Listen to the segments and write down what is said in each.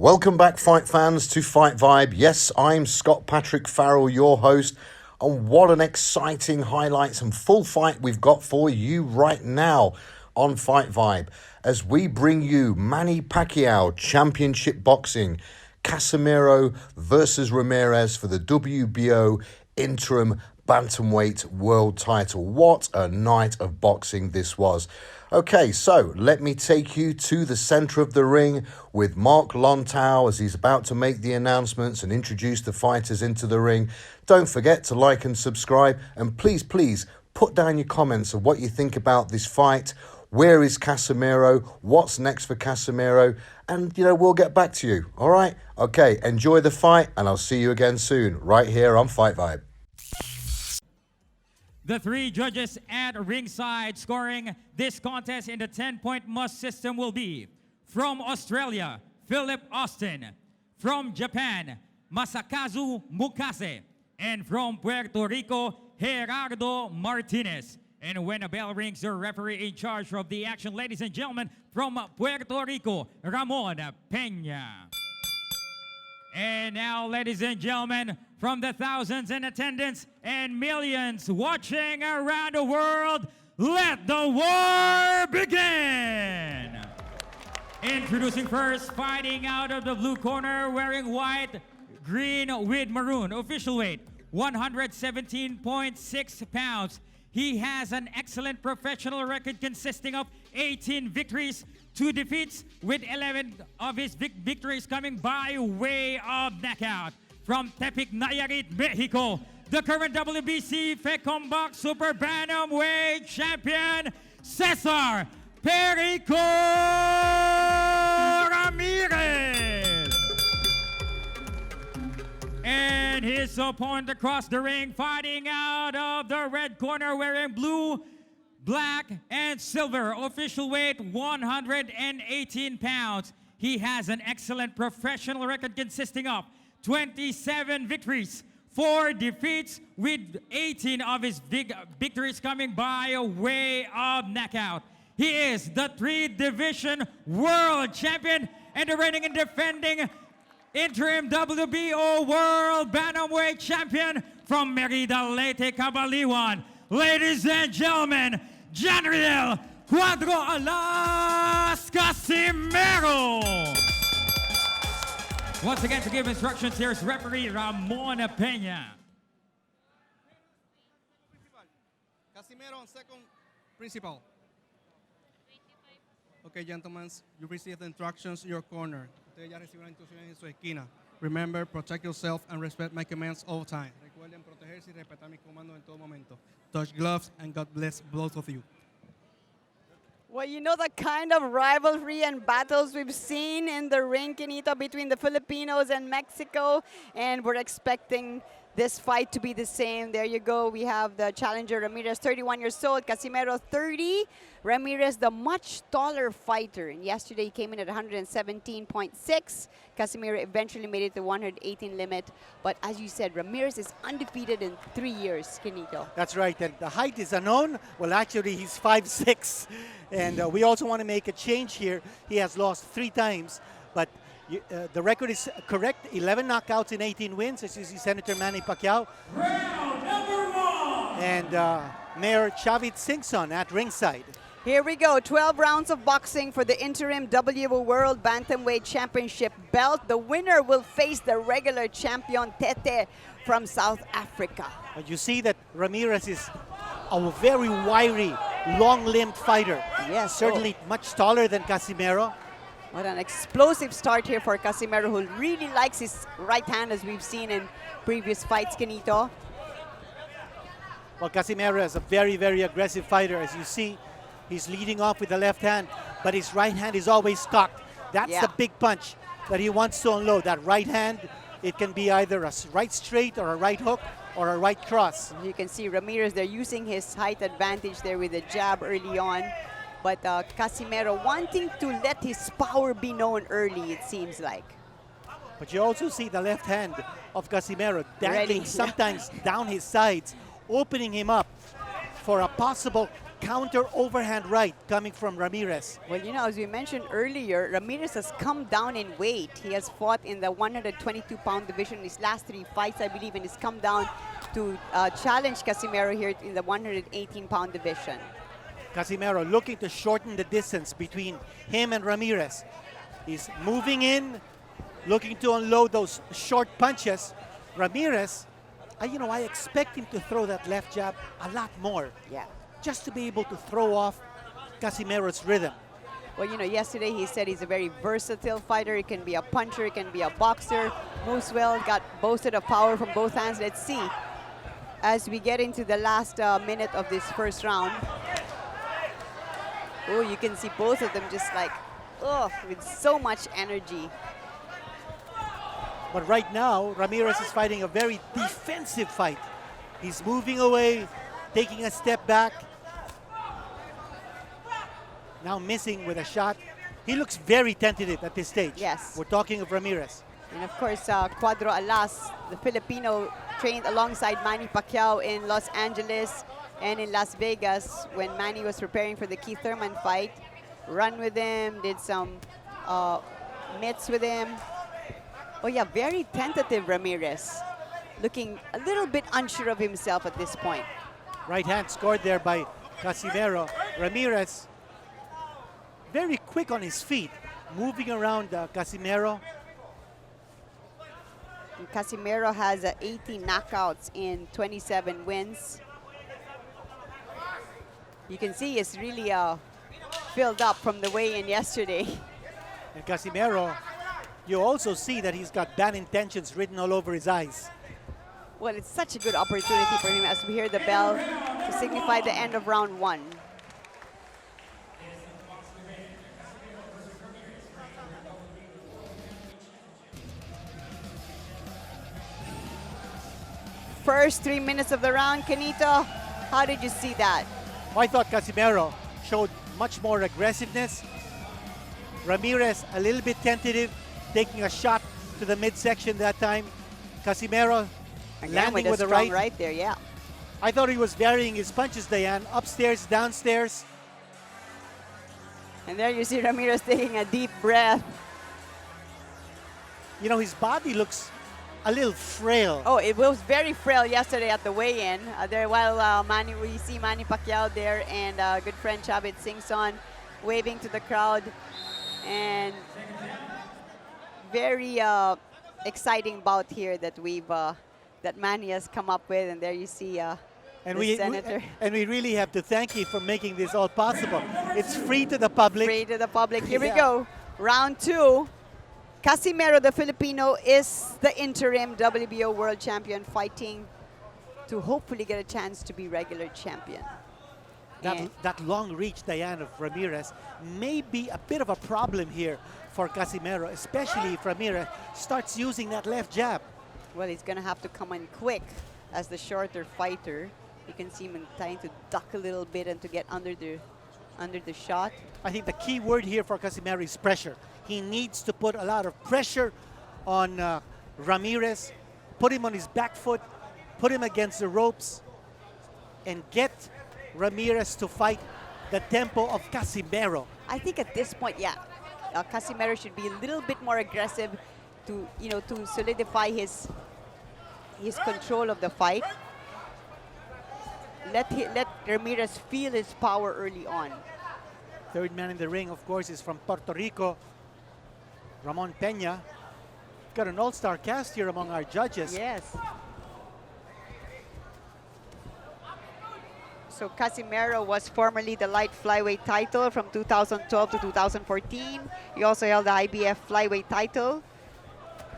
Welcome back, fight fans, to Fight Vibe. Yes, I'm Scott Patrick Farrell, your host. And what an exciting highlights and full fight we've got for you right now on Fight Vibe as we bring you Manny Pacquiao Championship Boxing, Casimero versus Ramirez for the WBO interim bantamweight world title. What a night of boxing this was. Okay, so let me take you to the center of the ring with Mark Lontow as he's about to make the announcements and introduce the fighters into the ring. Don't forget to like and subscribe, and please put down your comments of what you think about this fight. Where is Casimero? What's next for Casimero? And, we'll get back to you. All right? Okay, enjoy the fight, and I'll see you again soon, right here on Fight Vibe. The three judges at ringside scoring this contest in the 10-point must system will be from Australia, Philip Austin, from Japan, Masakazu Mukase, and from Puerto Rico, Gerardo Martinez. And when a bell rings, the referee in charge of the action, ladies and gentlemen, from Puerto Rico, Ramon Peña. And now, ladies and gentlemen, from the thousands in attendance and millions watching around the world, let the war begin! Introducing first, fighting out of the blue corner, wearing white, green with maroon, official weight, 117.6 pounds. He has an excellent professional record consisting of 18 victories, 2 defeats, with 11 of his victories coming by way of knockout. From Tepic, Nayarit, Mexico, the current WBC FECOMBOX Super Bantamweight Champion, Cesar Perico Ramirez. And his opponent across the ring, fighting out of the red corner, wearing blue, black, and silver. Official weight, 118 pounds. He has an excellent professional record consisting of 27 victories, 4 defeats, with 18 of his victories coming by way of knockout. He is the 3-division world champion and the reigning and defending interim WBO world bantamweight champion from Merida, Leyte, Cabaliwan. Ladies and gentlemen, Janriel Cuadro Alas Casimero. Once again, to give instructions, here's referee Ramon Peña. Casimero on second principal. Okay, gentlemen, you received instructions in your corner. Ustedes ya recibieron instrucciones en su esquina. Remember, protect yourself and respect my commands all the time. Recuerden protegerse y respetar mis comandos en todo momento. Touch gloves and God bless both of you. Well, you know the kind of rivalry and battles we've seen in the ring, Kenito, between the Filipinos and Mexico, and we're expecting this fight to be the same. There you go. We have the challenger, Ramirez, 31 years old, Casimero, 30. Ramirez, the much taller fighter. And yesterday he came in at 117.6. Casimero eventually made it to 118 limit. But as you said, Ramirez is undefeated in 3 years, Kenito. That's right. And the height is unknown. Well, actually, he's 5'6". And we also want to make a change here. He has lost 3 times. But the record is correct. 11 knockouts in 18 wins. As you see, Senator Manny Pacquiao. Round number 1. And Mayor Chavit Singson at ringside. Here we go, 12 rounds of boxing for the interim WBO World Bantamweight Championship belt. The winner will face the regular champion, Tete, from South Africa. You see that Ramirez is a very wiry, long-limbed fighter. Yes. Certainly much taller than Casimero. What an explosive start here for Casimero, who really likes his right hand, as we've seen in previous fights, Kenito. Well, Casimero is a very, very aggressive fighter. As you see, he's leading off with the left hand, but his right hand is always cocked. That's the big punch that he wants to unload. That right hand, it can be either a right straight or a right hook or a right cross. You can see Ramirez, they're using his height advantage there with the jab early on. But Casimero wanting to let his power be known early, it seems like. But you also see the left hand of Casimero dangling sometimes down his sides, opening him up for a possible counter overhand right coming from Ramirez. Well, you know, as we mentioned earlier, Ramirez has come down in weight. He has fought in the 122-pound division in his last 3 fights, I believe, and he's come down to challenge Casimero here in the 118-pound division. Casimero looking to shorten the distance between him and Ramirez. He's moving in, looking to unload those short punches. Ramirez, I expect him to throw that left jab a lot more. Yeah. Just to be able to throw off Casimero's rhythm. Well, you know, yesterday he said he's a very versatile fighter. He can be a puncher, he can be a boxer. Moves well, got boasted of power from both hands. Let's see as we get into the last minute of this first round. Oh, you can see both of them just like, with so much energy. But right now, Ramirez is fighting a very defensive fight. He's moving away, taking a step back. Now missing with a shot. He looks very tentative at this stage. Yes. We're talking of Ramirez. And of course, Cuadro Alas, the Filipino, trained alongside Manny Pacquiao in Los Angeles and in Las Vegas when Manny was preparing for the Keith Thurman fight. Run with him, did some mitts with him. Oh yeah, very tentative Ramirez. Looking a little bit unsure of himself at this point. Right hand scored there by Casimero. Ramirez, very quick on his feet, moving around Casimero. And Casimero has 18 knockouts in 27 wins. You can see he's really filled up from the weigh-in yesterday. And Casimero, you also see that he's got bad intentions written all over his eyes. Well, it's such a good opportunity for him as we hear the bell to signify the end of round 1. First 3 minutes of the round, Kenito, how did you see that? I thought Casimero showed much more aggressiveness. Ramirez a little bit tentative, taking a shot to the midsection that time. Casimero Again, landing with a the strong right. there, yeah. I thought he was varying his punches, Diane. Upstairs, downstairs. And there you see Ramirez taking a deep breath. You know, his body looks a little frail. Oh, it was very frail yesterday at the weigh-in. While we see Manny Pacquiao there and good friend Chavit Singson waving to the crowd. And very exciting bout here that that Manny has come up with. And there you see the senator. And we really have to thank you for making this all possible. It's free to the public. Free to the public. Here we go. Round 2. Casimero, the Filipino, is the interim WBO world champion, fighting to hopefully get a chance to be regular champion. That long reach, Diane, of Ramirez may be a bit of a problem here for Casimero, especially if Ramirez starts using that left jab. Well, he's going to have to come in quick as the shorter fighter. You can see him trying to duck a little bit and to get under the shot. I think the key word here for Casimero is pressure. He needs to put a lot of pressure on Ramirez, put him on his back foot, put him against the ropes, and get Ramirez to fight the tempo of Casimero. I think at this point, yeah, Casimero should be a little bit more aggressive to solidify his control of the fight. Let Ramirez feel his power early on. Third man in the ring, of course, is from Puerto Rico, Ramon Peña. Got an all-star cast here among our judges. Yes. So Casimero was formerly the light flyweight title from 2012 to 2014. He also held the IBF flyweight title,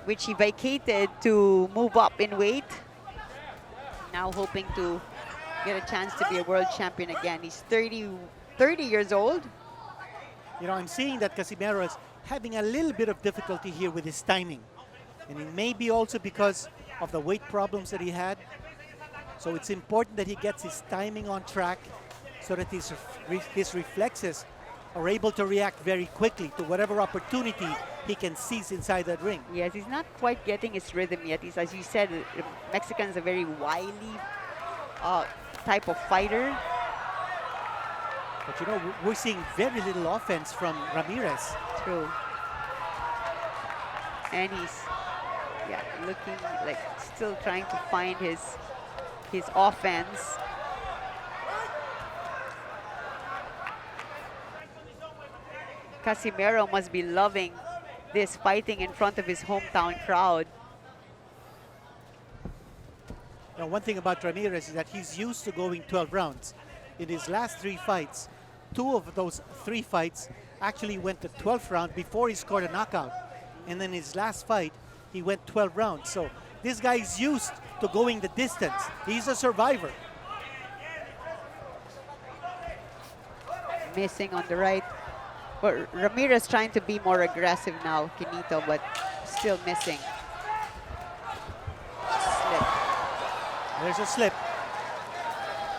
which he vacated to move up in weight. Now hoping to get a chance to be a world champion again. He's 30 years old. You know, I'm seeing that Casimero is having a little bit of difficulty here with his timing. And it may be also because of the weight problems that he had. So it's important that he gets his timing on track so that his reflexes are able to react very quickly to whatever opportunity he can seize inside that ring. Yes, he's not quite getting his rhythm yet. He's, as you said, Mexican is a very wily type of fighter. But you know, we're seeing very little offense from Ramirez. True. And he's, yeah, looking like still trying to find his offense. Casimero must be loving this fighting in front of his hometown crowd. Now, one thing about Ramirez is that he's used to going 12 rounds. In his last 3 fights, 2 of those 3 fights actually went to 12th round before he scored a knockout. And then his last fight, he went 12 rounds. So this guy is used to going the distance. He's a survivor. Missing on the right. But Ramirez trying to be more aggressive now, Quinito, but still missing. Slip. There's a slip.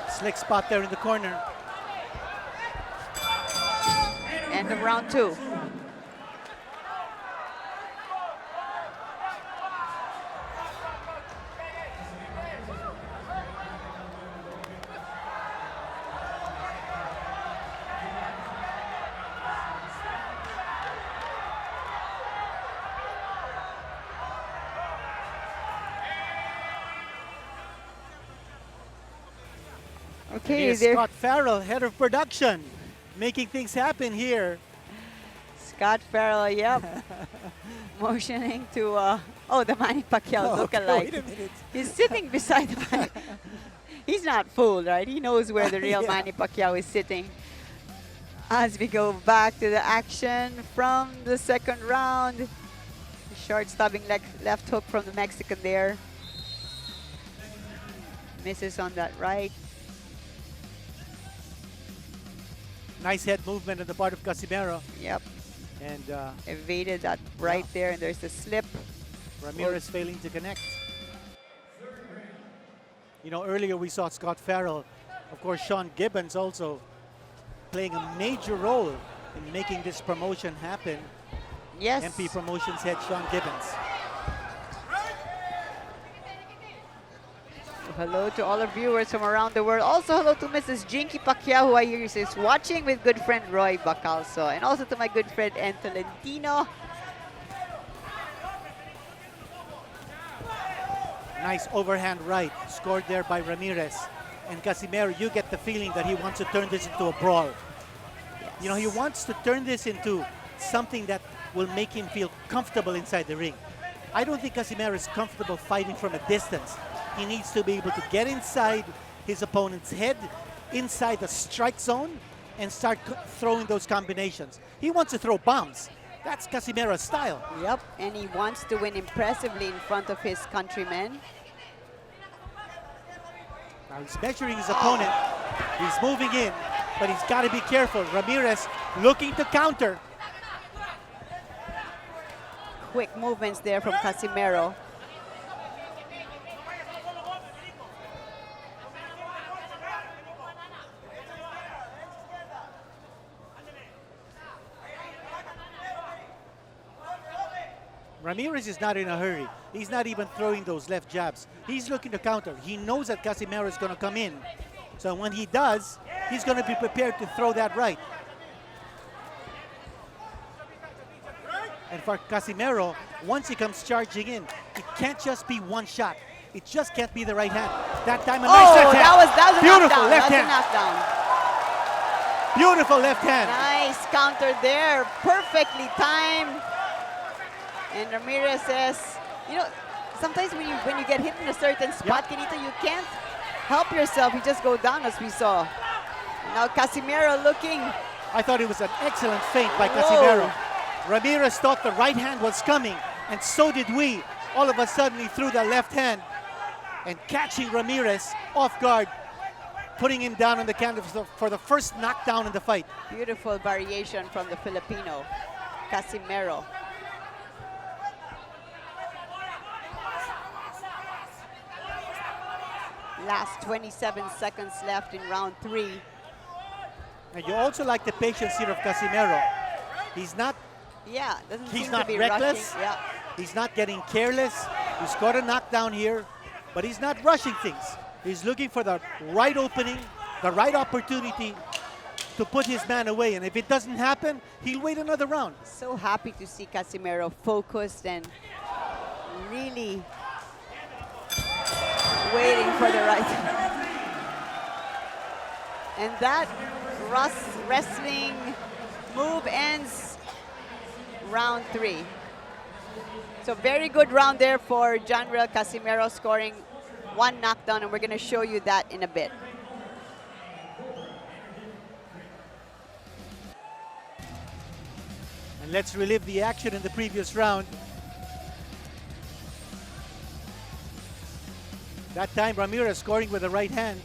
Slick spot there in the corner. End of round 2. Okay, Here's there. Scott Farrell, head of production, making things happen here. Scott Farrell, yep. Motioning to, oh, the Manny Pacquiao look-alike. Wait a minute. He's sitting beside the Manny. He's not fooled, right? He knows where the real Yeah. Manny Pacquiao is sitting. As we go back to the action from the second round. Short stabbing left hook from the Mexican there. Misses on that right. Nice head movement on the part of Casimero. Yep, And evaded that right there, and there's a slip. Ramirez failing to connect. You know, earlier we saw Scott Farrell. Of course, Sean Gibbons also playing a major role in making this promotion happen. Yes. MP Promotions head Sean Gibbons. Hello to all our viewers from around the world. Also hello to Mrs. Jinky Pacquiao, who I hear is watching with good friend Roy Bacalso. And also to my good friend En Tolentino. Nice overhand right scored there by Ramirez. And Casimero, you get the feeling that he wants to turn this into a brawl. You know, he wants to turn this into something that will make him feel comfortable inside the ring. I don't think Casimero is comfortable fighting from a distance. He needs to be able to get inside his opponent's head, inside the strike zone, and start throwing those combinations. He wants to throw bombs. That's Casimero's style. Yep, and he wants to win impressively in front of his countrymen. Now he's measuring his opponent. He's moving in, but he's got to be careful. Ramirez looking to counter. Quick movements there from Casimero. Ramirez is not in a hurry. He's not even throwing those left jabs. He's looking to counter. He knows that Casimero is going to come in. So when he does, he's going to be prepared to throw that right. And for Casimero, once he comes charging in, it can't just be one shot. It just can't be the right hand. That time a nice left hand. that was a Beautiful knockdown. left That's hand. a knockdown. Beautiful left hand. Nice counter there, perfectly timed. And Ramirez says, you know, sometimes when you get hit in a certain spot, Quinito, you can't help yourself. You just go down, as we saw. Now Casimero looking. I thought it was an excellent feint by Whoa. Casimero. Ramirez thought the right hand was coming, and so did we. All of a sudden, he threw the left hand, and catching Ramirez off guard, putting him down on the canvas for the first knockdown in the fight. Beautiful variation from the Filipino, Casimero. Last 27 seconds left in round 3. And you also like the patience here of Casimero. He's not Yeah, doesn't He's seem not to be reckless. rushing. Yeah. He's not getting careless. He's got a knockdown here, but he's not rushing things. He's looking for the right opening, the right opportunity, to put his man away. And if it doesn't happen, he'll wait another round. So happy to see Casimero focused and really waiting for the right. And that wrestling move ends round 3. So very good round there for Janriel Casimero, scoring 1 knockdown, and we're going to show you that in a bit. And let's relive the action in the previous round. That time Ramirez scoring with the right hand.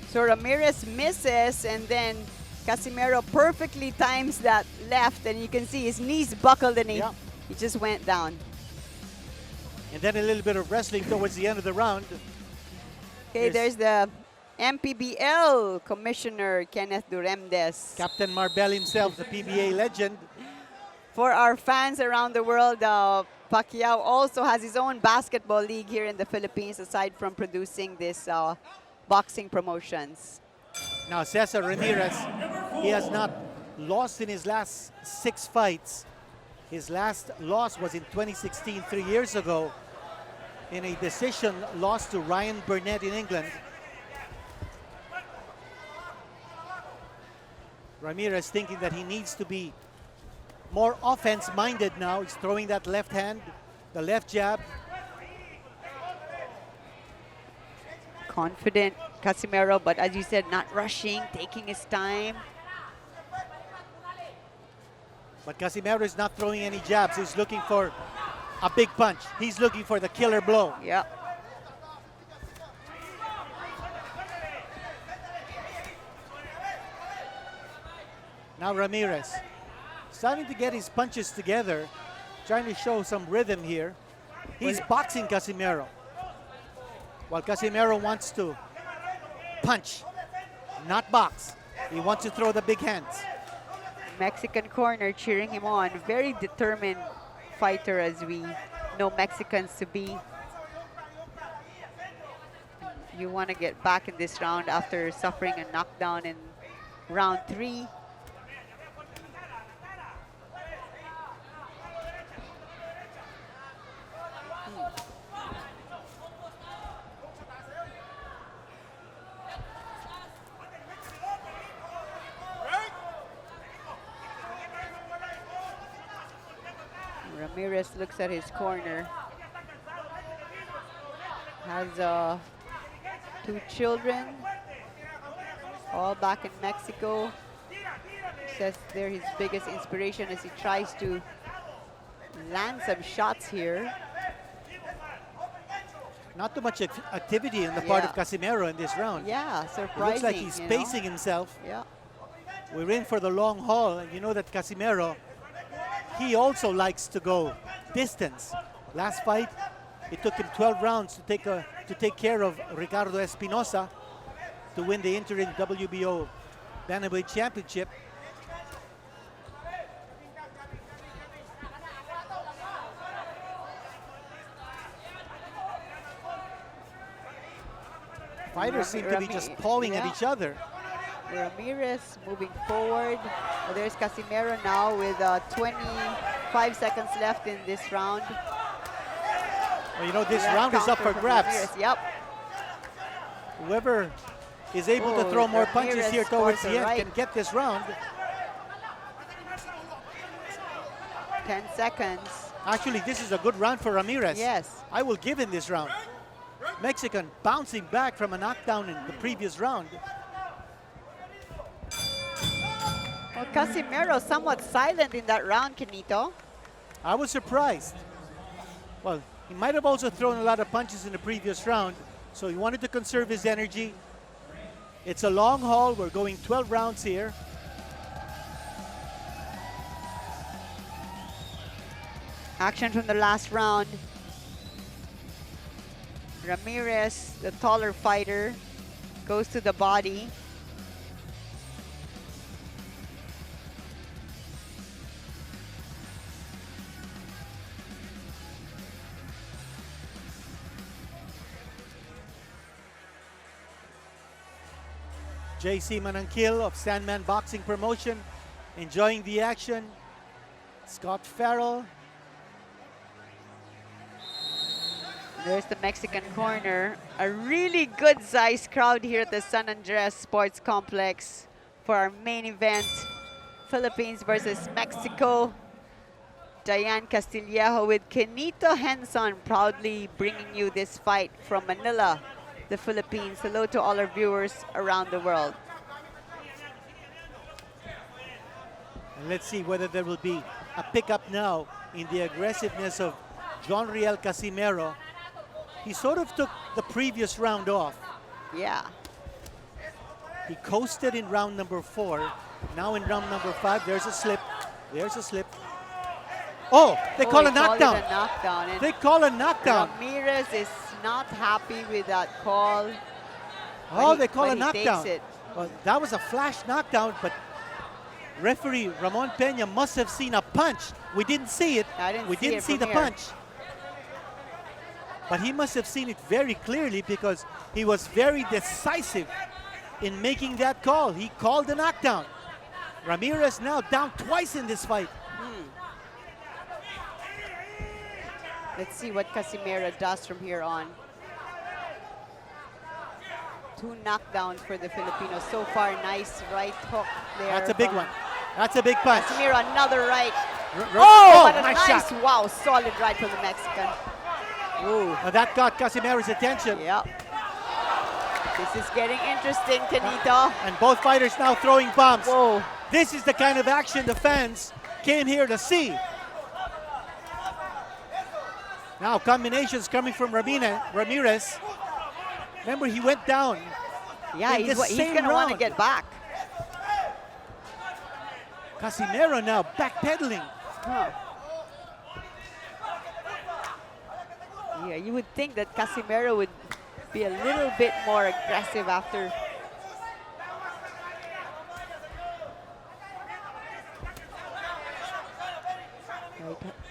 So Ramirez misses, and then Casimero perfectly times that left, and you can see his knees buckled and he just went down. And then a little bit of wrestling towards the end of the round. Okay, there's the MPBL Commissioner Kenneth Duremdes. Captain Marbel himself, the PBA legend. For our fans around the world, Pacquiao also has his own basketball league here in the Philippines, aside from producing this boxing promotions. Now Cesar Ramirez, he has not lost in his last 6 fights. His last loss was in 2016, 3 years ago, in a decision loss to Ryan Burnett in England. Ramirez thinking that he needs to be more offense-minded now. He's throwing that left hand, the left jab. Confident Casimero, but as you said, not rushing, taking his time. But Casimero is not throwing any jabs. He's looking for a big punch. He's looking for the killer blow. Yep. Now Ramirez starting to get his punches together, trying to show some rhythm here. He's boxing Casimero, while Casimero wants to punch, not box. He wants to throw the big hands. Mexican corner cheering him on. Very determined fighter, as we know Mexicans to be. You want to get back in this round after suffering a knockdown in round 3. Ramirez looks at his corner. Has 2 children, all back in Mexico. Says they're his biggest inspiration as he tries to land some shots here. Not too much activity on the part of Casimero in this round. Yeah, surprising. It looks like he's pacing himself. Yeah. We're in for the long haul, and you know that Casimero, he also likes to go distance. Last fight, it took him 12 rounds to take care of Ricardo Espinosa to win the interim WBO Bantamweight Championship. Fighters seem to be just pawing at each other. Ramirez moving forward. Well, there's Casimero now with 25 seconds left in this round. Well, you know, this round is up for grabs. Ramirez. Yep. Whoever is able to throw more punches here towards the end can get this round. 10 seconds. Actually, this is a good round for Ramirez. Yes. I will give him this round. Mexican bouncing back from a knockdown in the previous round. Well, Casimero somewhat silent in that round, Kenito. I was surprised. Well, he might have also thrown a lot of punches in the previous round, so he wanted to conserve his energy. It's a long haul. We're going 12 rounds here. Action from the last round. Ramirez, the taller fighter, goes to the body. JC Maninquil of Sanman Boxing Promotion, enjoying the action. Scott Farrell. There's the Mexican corner. A really good sized crowd here at the San Andres Sports Complex for our main event, Philippines versus Mexico. Diane Castillejo with Kenito Henson proudly bringing you this fight from Manila, the Philippines. Hello to all our viewers around the world. And let's see whether there will be a pickup now in the aggressiveness of John Riel Casimero. He sort of took the previous round off. Yeah. He coasted in round number 4. Now in round number 5, there's a slip. There's a slip. Oh, they call a knockdown. A knockdown. And they call a knockdown. Ramirez is not happy with that call. Oh, they call a He knockdown. takes it. Well, that was a flash knockdown, but referee Ramon Peña must have seen a punch. We didn't see it. We didn't see the punch. But he must have seen it very clearly because he was very decisive in making that call. He called the knockdown. Ramirez now down twice in this fight. Let's see what Casimero does from here on. 2 knockdowns for the Filipinos so far. Nice right hook there. That's a big one. That's a big punch. Casimero, another right. Oh, what a nice nice, shot. wow, solid right from the Mexican. Ooh. Well, that got Casimero's attention. Yep. This is getting interesting, Kenito. And both fighters now throwing bombs. Whoa. This is the kind of action the fans came here to see. Now combinations coming from Ramirez. Remember, he went down. Yeah, he's going to want to get back. Casimero now backpedaling. Huh. Yeah, you would think that Casimero would be a little bit more aggressive after.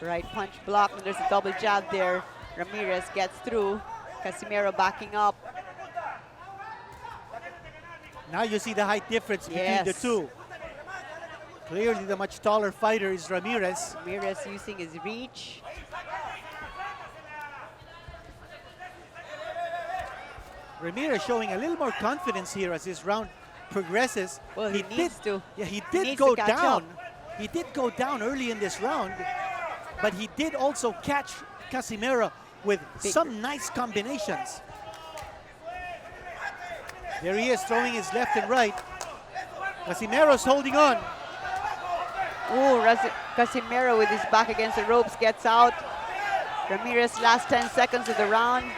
Right punch block, and there's a double jab there. Ramirez gets through. Casimero backing up. Now you see the height difference between the two. Clearly the much taller fighter is Ramirez. Ramirez using his reach. Ramirez showing a little more confidence here as this round progresses. Well, he needs to. Yeah, he did go down. He did go down early in this round, but he did also catch Casimero with some nice combinations. There he is throwing his left and right. Casimero's holding on. Ooh, Casimero with his back against the ropes gets out. Ramirez last 10 seconds of the round.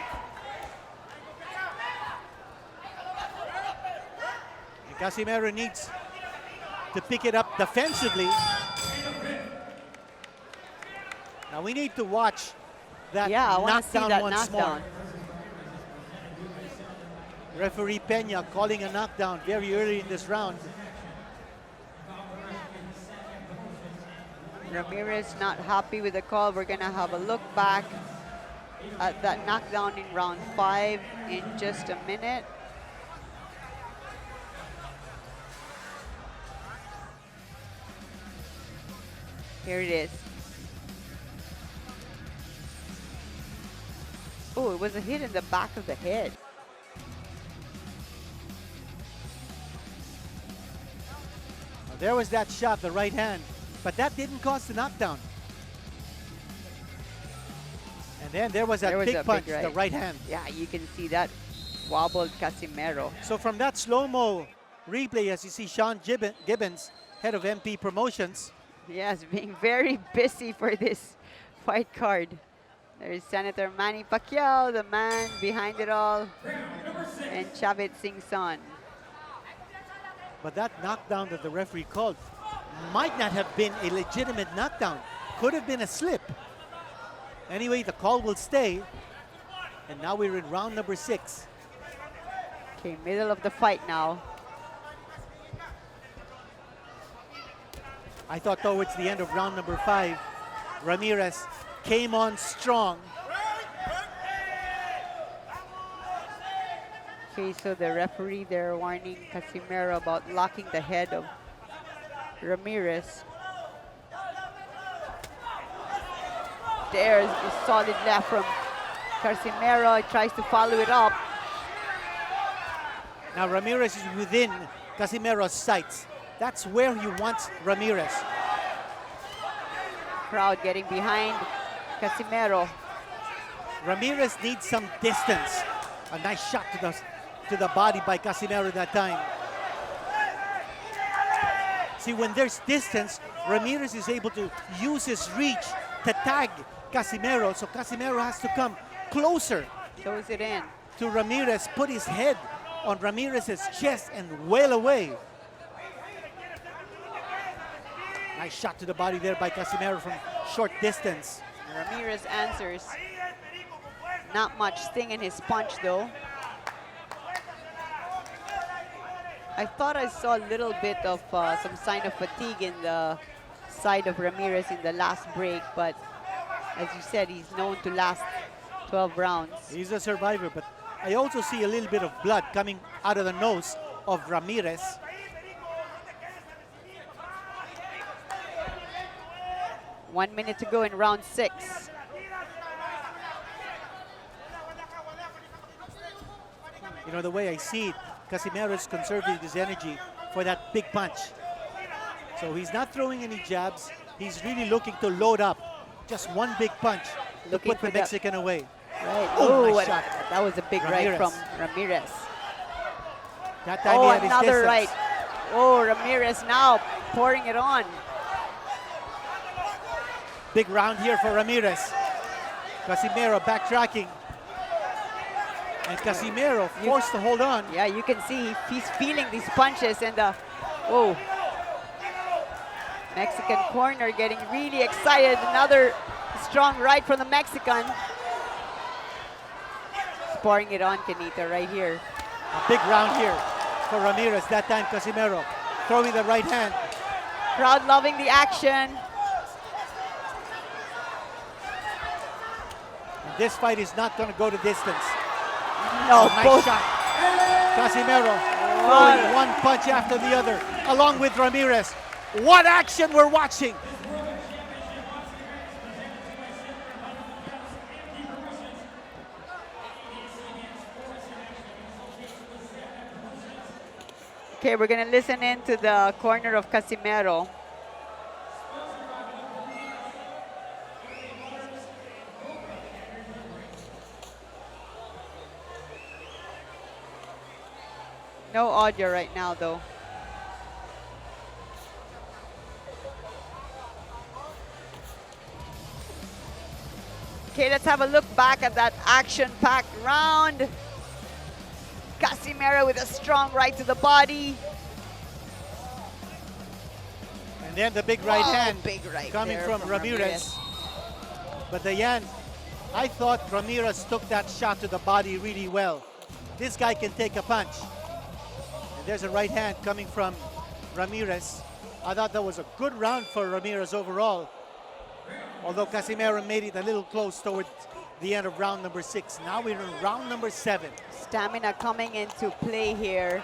Casimero needs to pick it up defensively. Now we need to watch that knockdown once more. Referee Peña calling a knockdown very early in this round. Ramirez not happy with the call. We're gonna have a look back at that knockdown in round 5 in just a minute. Here it is. Oh, it was a hit in the back of the head. Well, there was that shot, the right hand, but that didn't cause the knockdown. And then there was that big punch, the right hand. Yeah, you can see that wobbled Casimero. So from that slow-mo replay, as you see Sean Gibbons, head of MP Promotions. Yes, being very busy for this fight card. There's Senator Manny Pacquiao, the man behind it all, and Chavit Singh's son. But that knockdown that the referee called might not have been a legitimate knockdown. Could have been a slip. Anyway, the call will stay. And now we're in round number 6. Okay, middle of the fight now. I thought towards the end of round number 5, Ramirez came on strong. Okay, so the referee there warning Casimero about locking the head of Ramirez. There's a solid left from Casimero. He tries to follow it up. Now Ramirez is within Casimero's sights. That's where he wants Ramirez. Crowd getting behind Casimero. Ramirez needs some distance. A nice shot to the body by Casimero that time. See, when there's distance, Ramirez is able to use his reach to tag Casimero. So Casimero has to come closer. Throws it in. To Ramirez, put his head on Ramirez's chest and wail away. Nice shot to the body there by Casimero from short distance. Ramirez answers. Not much sting in his punch though. I thought I saw a little bit of some sign of fatigue in the side of Ramirez in the last break, but as you said, he's known to last 12 rounds. He's a survivor, but I also see a little bit of blood coming out of the nose of Ramirez. One minute to go in round 6. You know, the way I see it, Casimero is conserving his energy for that big punch. So he's not throwing any jabs. He's really looking to load up. Just one big punch to put the Mexican away. Right. Oh, nice shot. That was a big right from Ramirez. That time he had his another distance. right. Oh, Ramirez now pouring it on. Big round here for Ramirez. Casimero backtracking. And Casimero forced to hold on. Yeah, you can see he's feeling these punches and Mexican corner getting really excited. Another strong right from the Mexican. He's pouring it on, Kenita, right here. A big round here for Ramirez. That time Casimero throwing the right hand. Crowd loving the action. And this fight is not going to go to distance. No, nice shot. Casimero throwing one punch after the other, along with Ramirez. What action we're watching! Okay, we're gonna listen in to the corner of Casimero. No audio right now, though. Okay, let's have a look back at that action-packed round. Casimero with a strong right to the body. And then the big right hand big right coming from Ramirez. But Diane, I thought Ramirez took that shot to the body really well. This guy can take a punch. And there's a right hand coming from Ramirez. I thought that was a good round for Ramirez overall. Although Casimero made it a little close towards the end of round number 6. Now we're in round number 7. Stamina coming into play here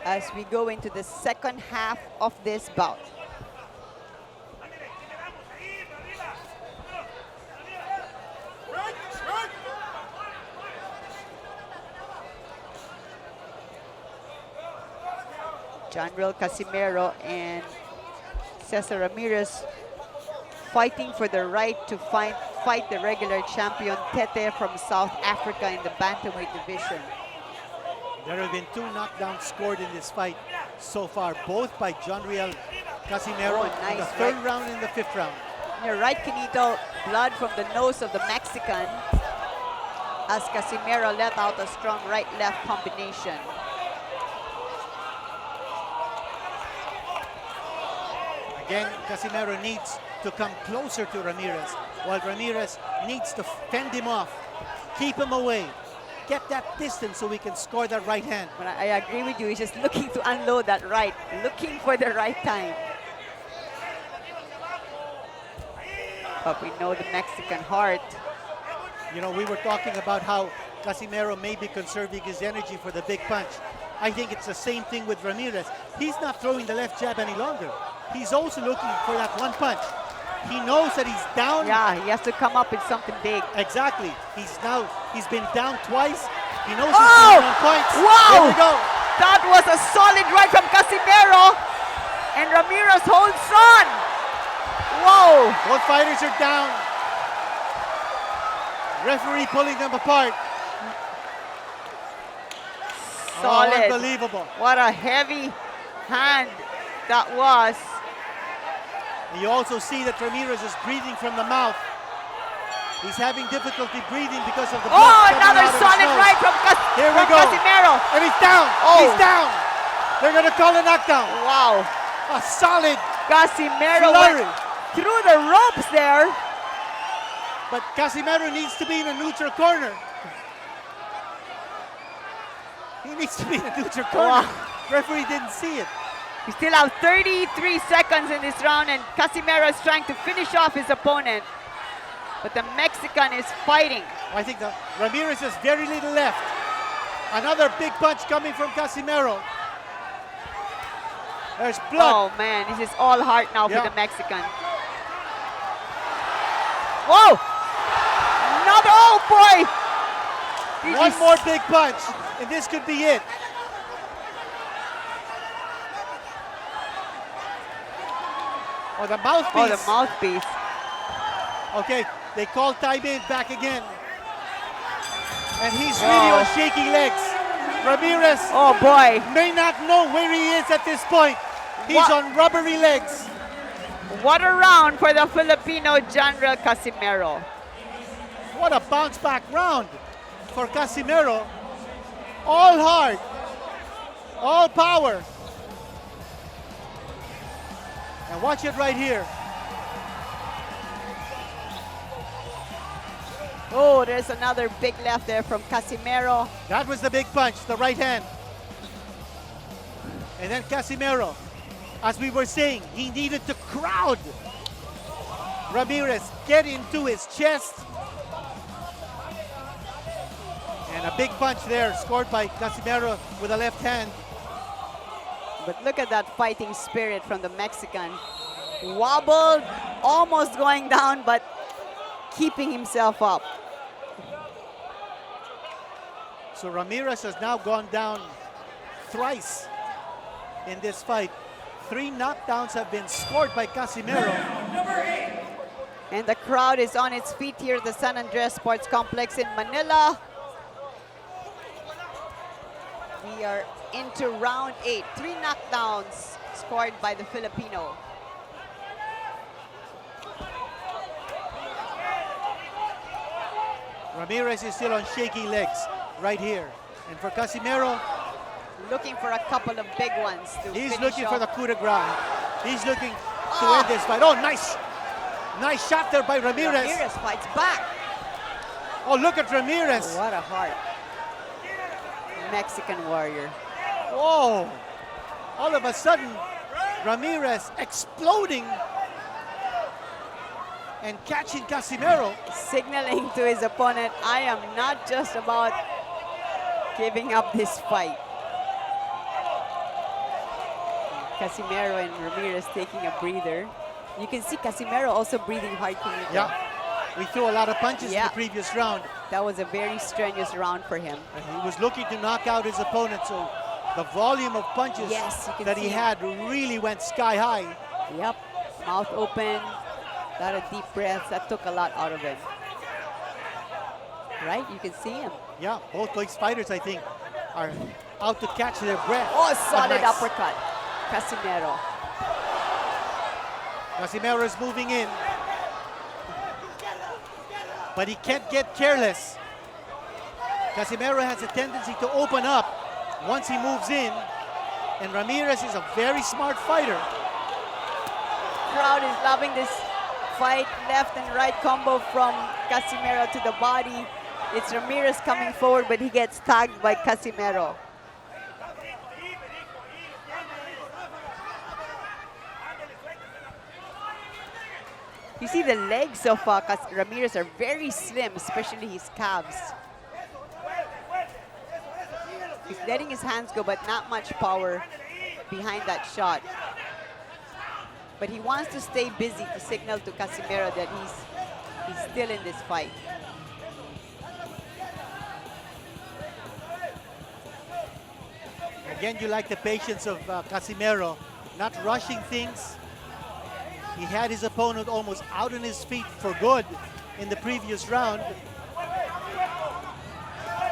as we go into the second half of this bout. Janriel Casimero and Cesar Ramirez fighting for the right to fight the regular champion Tete from South Africa in the bantamweight division. There have been 2 knockdowns scored in this fight so far, both by Janriel Casimero in the 3rd round and the 5th round. You're right, Kenito. Blood from the nose of the Mexican as Casimero let out a strong right-left combination. Again, Casimero needs to come closer to Ramirez, while Ramirez needs to fend him off, keep him away, get that distance so we can score that right hand. But I agree with you, he's just looking to unload that right, looking for the right time. But we know the Mexican heart. You know, we were talking about how Casimero may be conserving his energy for the big punch. I think it's the same thing with Ramirez. He's not throwing the left jab any longer. He's also looking for that one punch. He knows that he's down. Yeah, he has to come up with something big. Exactly. He's been down twice. He knows he's going on points. Wow! Here we go. That was a solid right from Casimero. And Ramirez holds on. Whoa! Both fighters are down. Referee pulling them apart. Solid. Oh, unbelievable. What a heavy hand that was. You also see that Ramirez is breathing from the mouth. He's having difficulty breathing because of the blood coming Another out of his solid nose. right from Here we go. Casimero. And he's down. Oh. He's down. They're going to call a knockdown. Wow. A solid Casimero flurry. went through the ropes there. But Casimero needs to be in a neutral corner. He needs to be in a neutral corner. Wow. Referee didn't see it. We still have 33 seconds in this round, and Casimero is trying to finish off his opponent. But the Mexican is fighting. I think that Ramirez has very little left. Another big punch coming from Casimero. There's blood. Oh man, this is all heart now Yeah. for the Mexican. Whoa! Another, oh boy! This One is- more big punch, and this could be it. Oh, the mouthpiece. Oh, the mouthpiece. Okay, they call Taibin back again. And he's really on shaky legs. Ramirez Oh boy. may not know where he is at this point. He's What? on rubbery legs. What a round for the Filipino General Casimero. What a bounce back round for Casimero. All hard, all power. And watch it right here. Oh, there's another big left there from Casimero. That was the big punch, the right hand. And then Casimero, as we were saying, he needed to crowd Ramirez, get into his chest. And a big punch there, scored by Casimero with a left hand. But look at that fighting spirit from the Mexican. Wobbled, almost going down, but keeping himself up. So Ramirez has now gone down thrice in this fight. 3 knockdowns have been scored by Casimero. And the crowd is on its feet here at the San Andres Sports Complex in Manila. We are into round 8. 3 knockdowns scored by the Filipino. Ramirez is still on shaky legs right here. And for Casimero, Looking for a couple of big ones to he's finish looking for off. the coup de grace. He's looking to end this fight. Oh, nice shot there by Ramirez. Ramirez fights back. Oh, look at Ramirez. What a heart. Mexican warrior. Whoa. All of a sudden, Ramirez exploding and catching Casimero. Signaling to his opponent, I am not just about giving up this fight. Casimero and Ramirez taking a breather. You can see Casimero also breathing hard. Yeah, we threw a lot of punches in Yeah. the previous round. That was a very strenuous round for him. And he was looking to knock out his opponent, so the volume of punches Yes, you can that he see it. had really went sky high. Yep, mouth open, a lot of deep breaths. That took a lot out of him. Right, you can see him. Yeah, both these fighters, I think, are out to catch their breath. Oh, solid nice. uppercut. Casimero. Casimero is moving in, but he can't get careless. Casimero has a tendency to open up once he moves in, and Ramirez is a very smart fighter. Crowd is loving this fight. Left and right combo from Casimero to the body. It's Ramirez coming forward, but he gets tagged by Casimero. You see the legs of Ramirez are very slim, especially his calves. He's letting his hands go, but not much power behind that shot. But he wants to stay busy to signal to Casimero that he's still in this fight. Again, you like the patience of Casimero, not rushing things. He had his opponent almost out on his feet for good in the previous round.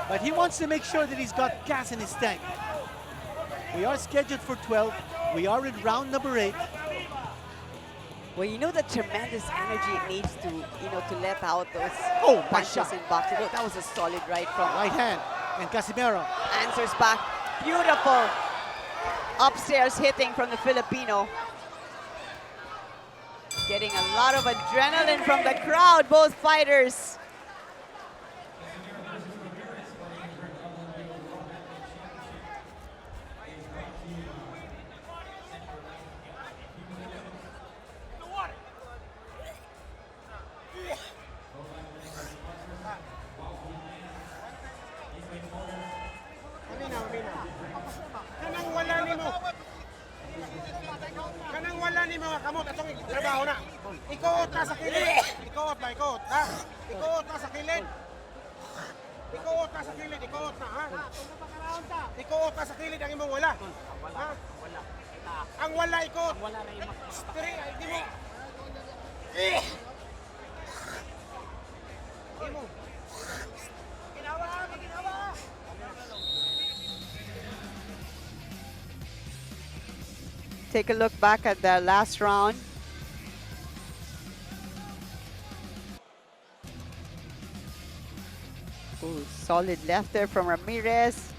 But he wants to make sure that he's got gas in his tank. We are scheduled for 12. We are in round number 8. Well, you know the tremendous energy it needs to, to let out those punches shot. in boxing. Well, that was a solid right from Right hand, and Casimero. answers back. Beautiful upstairs hitting from the Filipino. Getting a lot of adrenaline from the crowd, both fighters. Kanang wala ni mga kamot atong trabaho na. Ikuot na sa kilid. Ikuot na, ikuot. Ha? Ikuot na sa kilid. Ikuot na sa kilid, ikuot na, ha? Ikuot na sa kilid ang imong wala. Ha? Ang wala ikuot. Ang wala na imong. Diri, di mo. Imo. Ginawa, ginawa. Take a look back at the last round. Ooh, solid left there from Ramirez.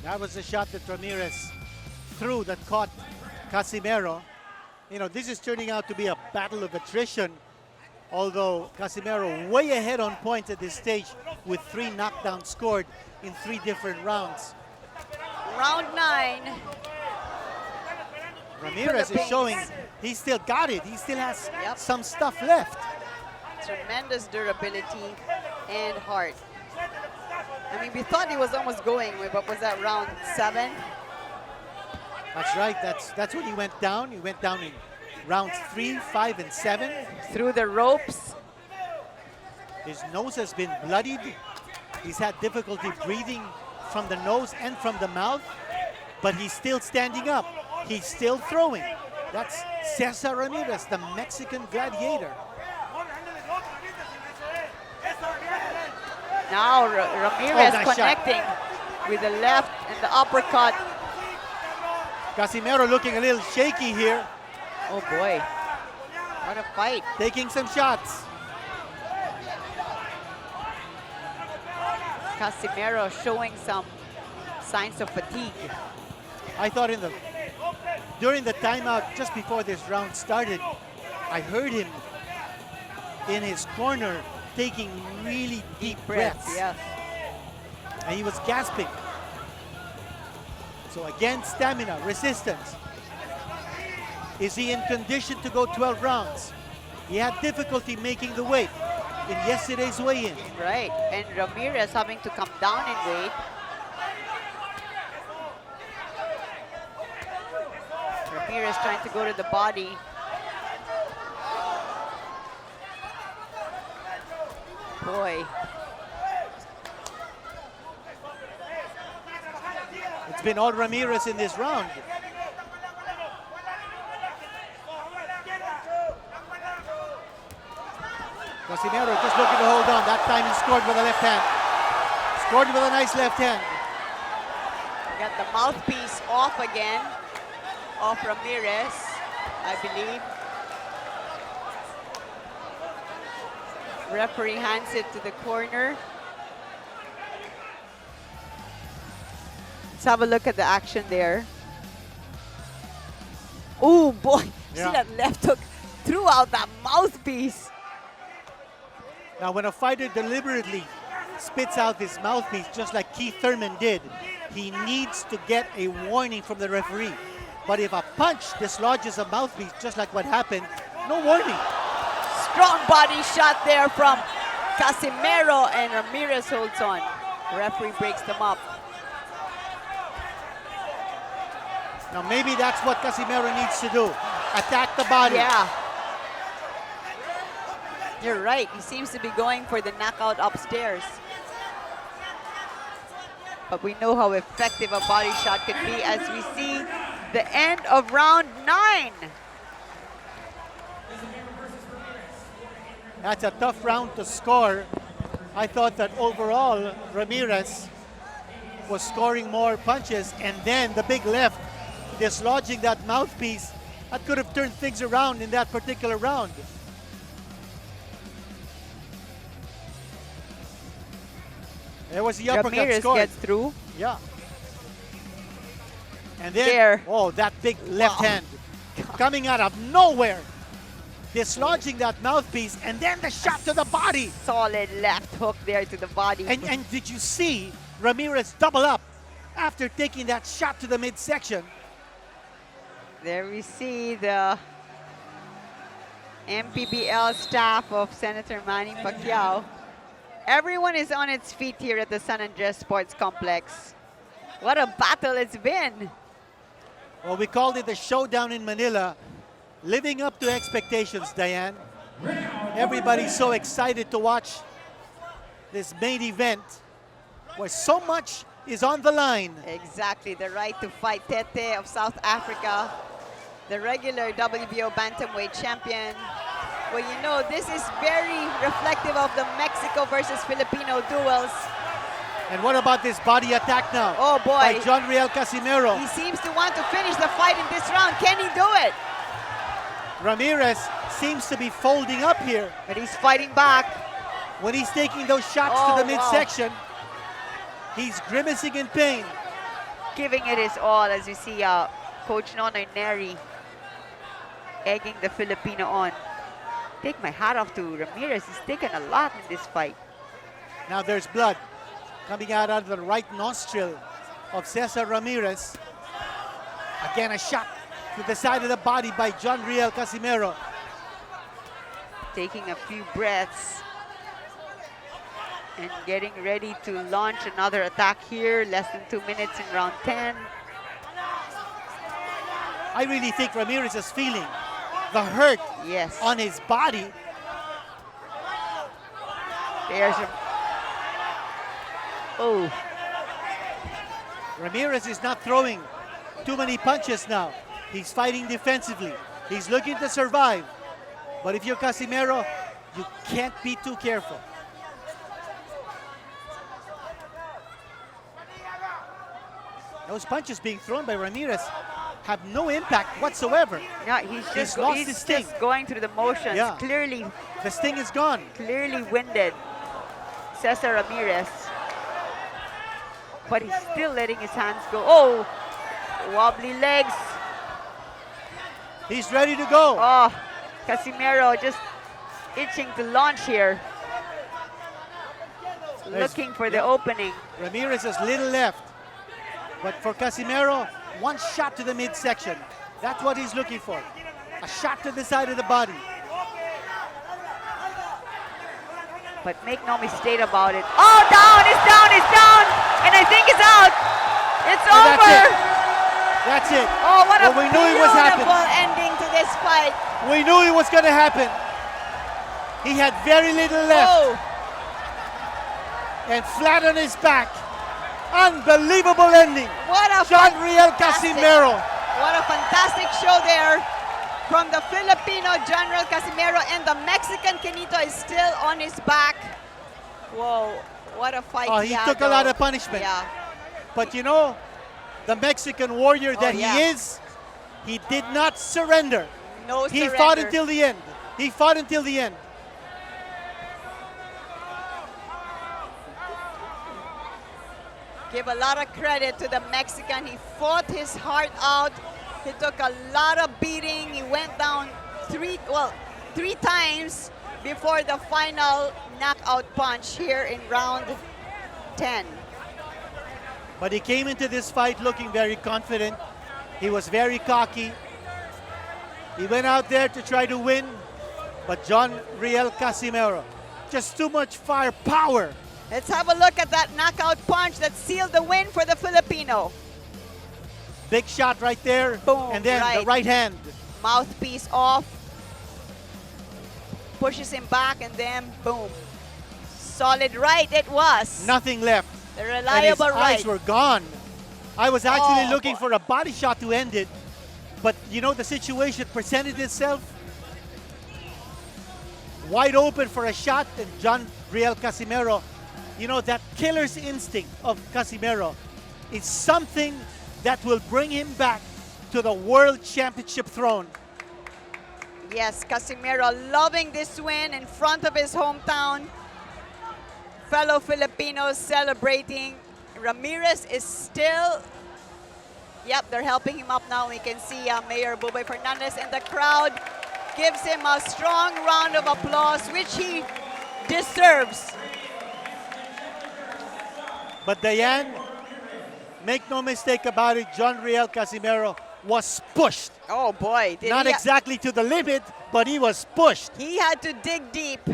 That was the shot that Ramirez threw that caught Casimero. You know, this is turning out to be a battle of attrition, although Casimero way ahead on points at this stage with 3 knockdowns scored in 3 different rounds. Round 9. Ramirez is showing he still got it. He still has some stuff left. Tremendous durability and heart. I mean, we thought he was almost going, but was that round 7? That's right. That's when he went down. He went down in rounds 3, 5, and 7. Through the ropes. His nose has been bloodied. He's had difficulty breathing from the nose and from the mouth, but he's still standing up. He's still throwing. That's Cesar Ramirez, the Mexican gladiator. Now Ramirez connecting with the left and the uppercut. Casimero looking a little shaky here. Oh boy, what a fight. Taking some shots. Casimero showing some signs of fatigue. I thought during the timeout just before this round started, I heard him in his corner taking really deep breaths. Yes. And he was gasping. So again, stamina, resistance. Is he in condition to go 12 rounds? He had difficulty making the weight in yesterday's weigh-in. Right, and Ramirez having to come down in weight. Ramirez trying to go to the body. Boy. It's been all Ramirez in this round. Casimero just looking to hold on. That time he scored with a left hand. Scored with a nice left hand. Got the mouthpiece off again, off Ramirez, I believe. Referee hands it to the corner. Let's have a look at the action there. Oh boy, see that left hook threw out that mouthpiece. Now when a fighter deliberately spits out his mouthpiece, just like Keith Thurman did, he needs to get a warning from the referee. But if a punch dislodges a mouthpiece, just like what happened, no warning. Strong body shot there from Casimero, and Ramirez holds on. Referee breaks them up. Now maybe that's what Casimero needs to do. Attack the body. Yeah. You're right. He seems to be going for the knockout upstairs. But we know how effective a body shot could be as we see the end of round 9. That's a tough round to score. I thought that overall Ramirez was scoring more punches, and then the big left dislodging that mouthpiece, that could have turned things around in that particular round. There was the uppercut Ramirez scored. gets through. Yeah. And then, There. oh, that big left hand coming out of nowhere, dislodging that mouthpiece, and then the shot to the body. Solid left hook there to the body. And did you see Ramirez double up after taking that shot to the midsection? There we see the MPBL staff of Senator Manny Pacquiao. Everyone is on its feet here at the San Andres Sports Complex. What a battle it's been. Well, we called it the showdown in Manila, living up to expectations, Diane. Everybody's so excited to watch this main event where so much is on the line. Exactly, the right to fight Tete of South Africa, the regular WBO bantamweight champion. Well, you know, this is very reflective of the Mexico versus Filipino duels. And what about this body attack now? Oh boy. By John Riel Casimero. He seems to want to finish the fight in this round. Can he do it? Ramirez seems to be folding up here. But he's fighting back. When he's taking those shots Oh, to the wow. midsection, he's grimacing in pain. Giving it his all as you see Coach Nonoy Neri egging the Filipino on. Take my hat off to Ramirez. He's taken a lot in this fight. Now there's blood coming out of the right nostril of Cesar Ramirez. Again, a shot to the side of the body by John Riel Casimero. Taking a few breaths and getting ready to launch another attack here. Less than 2 minutes in round 10. I really think Ramirez is feeling the hurt Yes. on his body. There's a... Oh. Ramirez is not throwing too many punches now. He's fighting defensively. He's looking to survive. But if you're Casimero, you can't be too careful. Those punches being thrown by Ramirez have no impact whatsoever. Yeah, he's just, lost he's his sting. just going through the motions. Yeah. Clearly The sting is gone. winded, Cesar Ramirez. But he's still letting his hands go. Oh, wobbly legs. He's ready to go. Oh, Casimero just itching to launch here. Looking for the opening. Ramirez has little left. But for Casimero, one shot to the midsection. That's what he's looking for. A shot to the side of the body. But make no mistake about it. Oh, down, it's down, it's down. And I think it's out. It's And over. that's it. That's it. Oh, what a Well, we knew it was happening. beautiful ending to this fight. We knew it was going to happen. He had very little left. Oh, And flat on his back. Unbelievable ending. what a John Riel fantastic- Casimero. What a fantastic show there from the Filipino John Riel Casimero, and the Mexican Kenito is still on his back. Whoa, what a fight. Oh, he had, took a lot though. of punishment. Yeah. But you know, the Mexican warrior that yeah. he is, he did not surrender. No He surrender. fought until the end. He fought until the end. Give a lot of credit to the Mexican. He fought his heart out. He took a lot of beating. He went down three times before the final knockout punch here in round 10. But he came into this fight looking very confident. He was very cocky. He went out there to try to win. But John Riel Casimero Just too much firepower. Let's have a look at that knockout punch that sealed the win for the Filipino. Big shot right there. Boom, And then right. the right hand. Mouthpiece off. Pushes him back and then boom. Solid right it was. Nothing left. The And his reliable right. eyes were gone. I was actually Oh, looking boy. for a body shot to end it. But you know, the situation presented itself. Wide open for a shot, and John Riel Casimero, you know, that killer's instinct of Casimero is something that will bring him back to the World Championship throne. Yes, Casimero loving this win in front of his hometown. Fellow Filipinos celebrating. Ramirez is still, yep, they're helping him up now. We can see Mayor Bubay Fernandez, and the crowd gives him a strong round of applause, which he deserves. But Diane, make no mistake about it, John Riel Casimero was pushed. Oh boy. Not exactly to the limit, but he was pushed. He had to dig deep,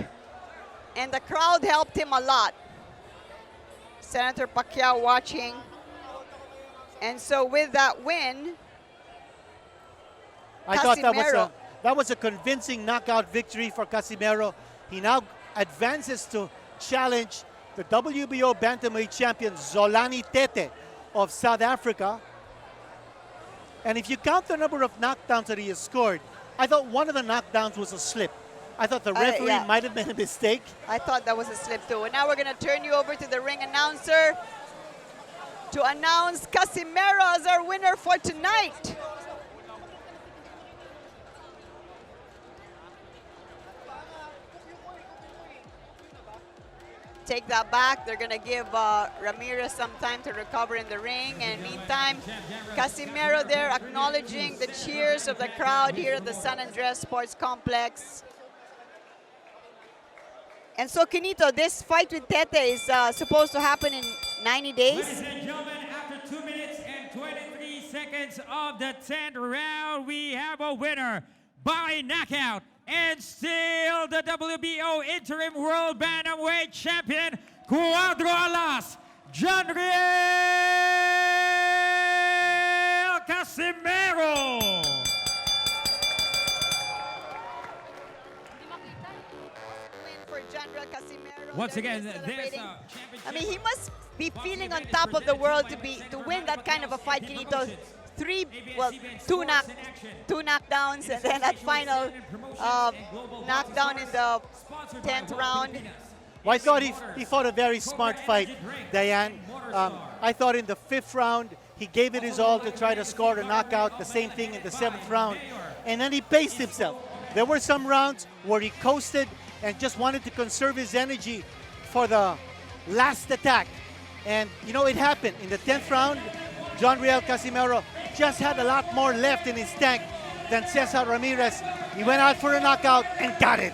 and the crowd helped him a lot. Senator Pacquiao watching. And so with that win, I thought Casimero. that was a convincing knockout victory for Casimero. He now advances to challenge the WBO bantamweight champion Zolani Tete of South Africa. And if you count the number of knockdowns that he has scored, I thought one of the knockdowns was a slip. I thought the referee yeah. might have made a mistake. I thought that was a slip too. And now we're going to turn you over to the ring announcer to announce Casimero as our winner for tonight. Take that back. They're going to give Ramirez some time to recover in the ring. And meantime, Casimero there acknowledging the cheers of the crowd here at the San Andres Sports Complex. And so, Quinito, this fight with Tete is supposed to happen in 90 days? Ladies and gentlemen, after 2 minutes and 23 seconds of the 10th round, we have a winner by knockout and still the WBO Interim World Bantamweight Champion, Cuadro Alas, John Riel Casimero. For John Riel Casimero. Once They're again, celebrating. there's I mean, he must be feeling on top of the world to win that kind of a fight, Quinito. Two knockdowns, and then that final knockdown in the 10th round. Well, I thought he fought a very smart fight, Diane. I thought in the 5th round, he gave it his all to try to score a knockout, the same thing in the 7th round. And then he paced himself. There were some rounds where he coasted and just wanted to conserve his energy for the last attack. And, you know, it happened. In the 10th round, John Riel Casimero just had a lot more left in his tank than Cesar Ramirez. He went out for a knockout and got it.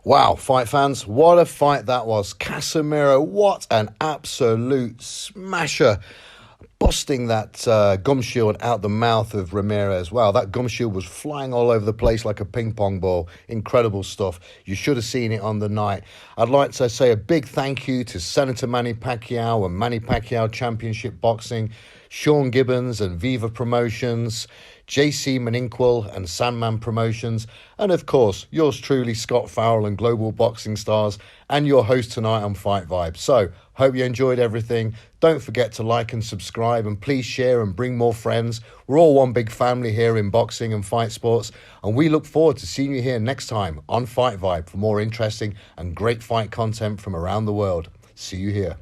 Wow, fight fans, what a fight that was. Casimero, what an absolute smasher. Busting that gum shield out the mouth of Ramirez. Wow, that gum shield was flying all over the place like a ping pong ball. Incredible stuff. You should have seen it on the night. I'd like to say a big thank you to Senator Manny Pacquiao and Manny Pacquiao Championship Boxing, Sean Gibbons and Viva Promotions, JC Maninquil and Sanman Promotions, and of course, yours truly, Scott Farrell and Global Boxing Stars, and your host tonight on Fight Vibe. So, hope you enjoyed everything. Don't forget to like and subscribe, and please share and bring more friends. We're all one big family here in boxing and fight sports, and we look forward to seeing you here next time on Fight Vibe for more interesting and great fight content from around the world. See you here.